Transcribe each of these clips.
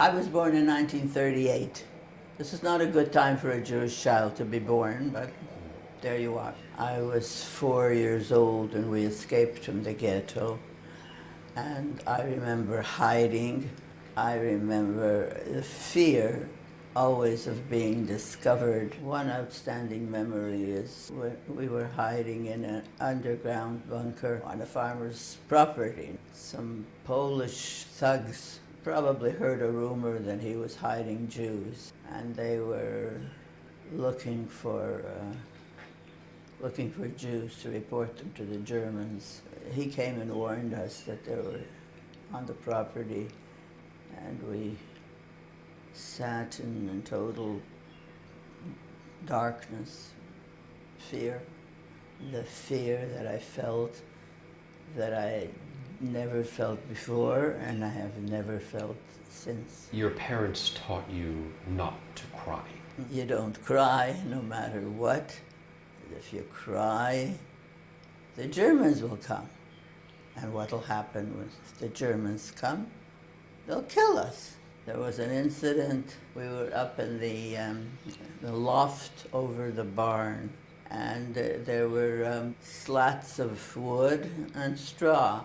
I was born in 1938. This is not a good time for a Jewish child to be born, but there you are. I was 4 years old when we escaped from the ghetto, and I remember hiding. I remember the fear always of being discovered. One outstanding memory is when we were hiding in an underground bunker on a farmer's property. Some Polish thugs probably heard a rumor that he was hiding Jews, and they were looking for Jews to report them to the Germans. He came and warned us that they were on the property, and we sat in total darkness, fear, the fear that I felt that I never felt before and I have never felt since. Your parents taught you not to cry. You don't cry no matter what. If you cry, the Germans will come. And what will happen when the Germans come? They'll kill us. There was an incident. We were up in the loft over the barn, and there were slats of wood and straw.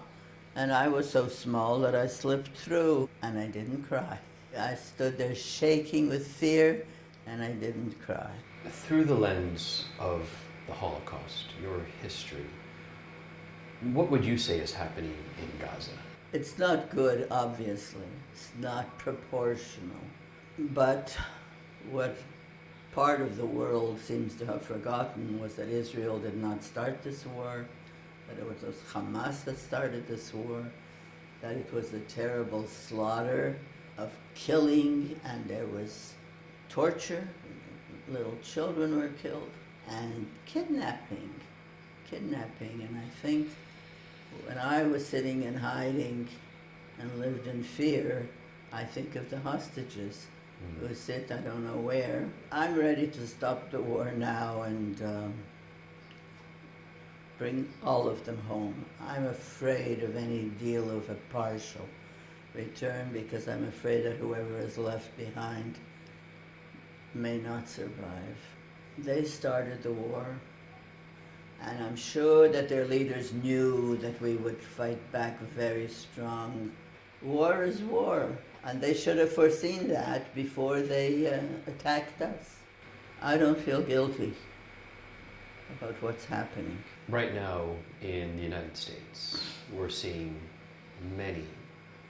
And I was so small that I slipped through, and I didn't cry. I stood there shaking with fear, and I didn't cry. Through the lens of the Holocaust, your history, what would you say is happening in Gaza? It's not good, obviously. It's not proportional. But what part of the world seems to have forgotten was that Israel did not start this war, that it was Hamas that started this war, that it was a terrible slaughter of killing, and there was torture, little children were killed, and kidnapping. And I think when I was sitting and hiding and lived in fear, I think of the hostages who sit I don't know where. I'm ready to stop the war now and bring all of them home. I'm afraid of any deal of a partial return because I'm afraid that whoever is left behind may not survive. They started the war, and I'm sure that their leaders knew that we would fight back very strong. War is war, and they should have foreseen that before they attacked us. I don't feel guilty about what's happening. Right now in the United States, we're seeing many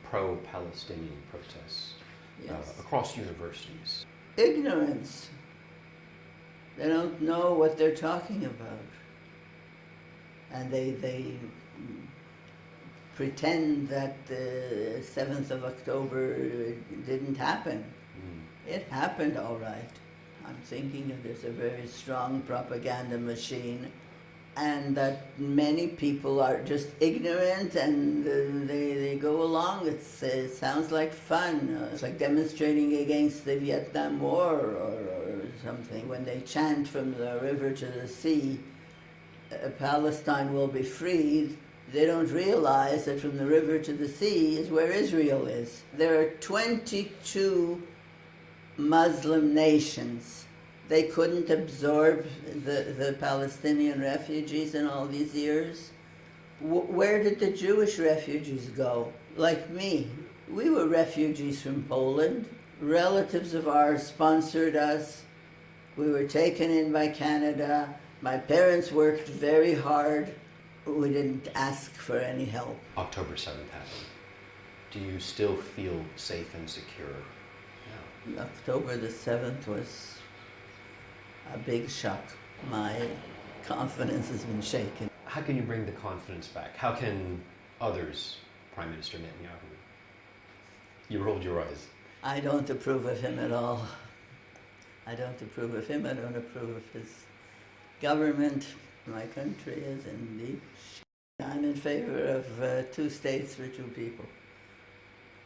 pro-Palestinian protests across universities. Ignorance. They don't know what they're talking about. And they pretend that the 7th of October didn't happen. It happened all right. I'm thinking that there's a very strong propaganda machine, and that many people are just ignorant and they go along. It sounds like fun. It's like demonstrating against the Vietnam War or something. When they chant from the river to the sea, Palestine will be freed, they don't realize that from the river to the sea is where Israel is. There are 22 Muslim nations. They couldn't absorb the Palestinian refugees in all these years. Where did the Jewish refugees go? Like me. We were refugees from Poland. Relatives of ours sponsored us. We were taken in by Canada. My parents worked very hard. We didn't ask for any help. October 7th happened. Do you still feel safe and secure now? October the 7th was a big shock. My confidence has been shaken. How can you bring the confidence back? How can others, Prime Minister Netanyahu? You rolled your eyes. I don't approve of him at all. I don't approve of him. I don't approve of his government. My country is in deep shit. I'm in favor of 2 states for 2 people.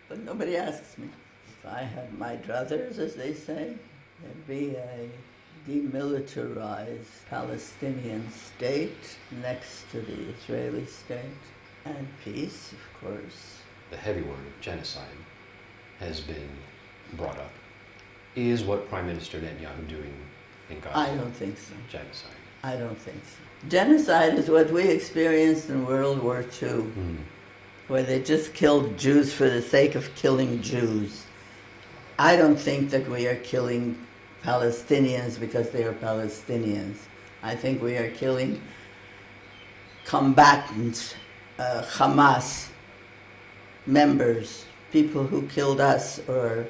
But nobody asks me. If I had my druthers, as they say, there'd be a demilitarized Palestinian state next to the Israeli state, and peace, of course. The heavy word, genocide, has been brought up is what Prime Minister Netanyahu doing in Gaza? I don't think so. Genocide. I don't think so. Genocide is what we experienced in World War II, where they just killed Jews for the sake of killing Jews. I don't think that we are killing Palestinians because they are Palestinians. I think we are killing combatants, Hamas members, people who killed us or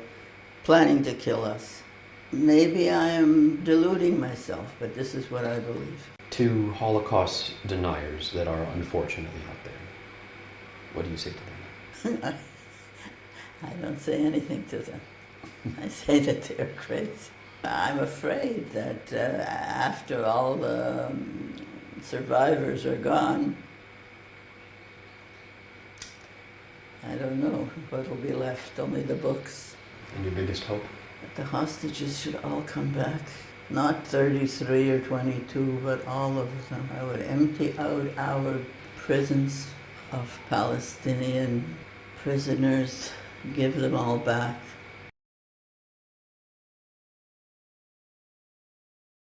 planning to kill us. Maybe I am deluding myself, but this is what I believe. To Holocaust deniers that are unfortunately out there, what do you say to them? I don't say anything to them. I say that they're crazy. I'm afraid that after all the survivors are gone, I don't know what will be left, only the books. And your biggest hope? That the hostages should all come back. Not 33 or 22, but all of them. I would empty out our prisons of Palestinian prisoners, give them all back.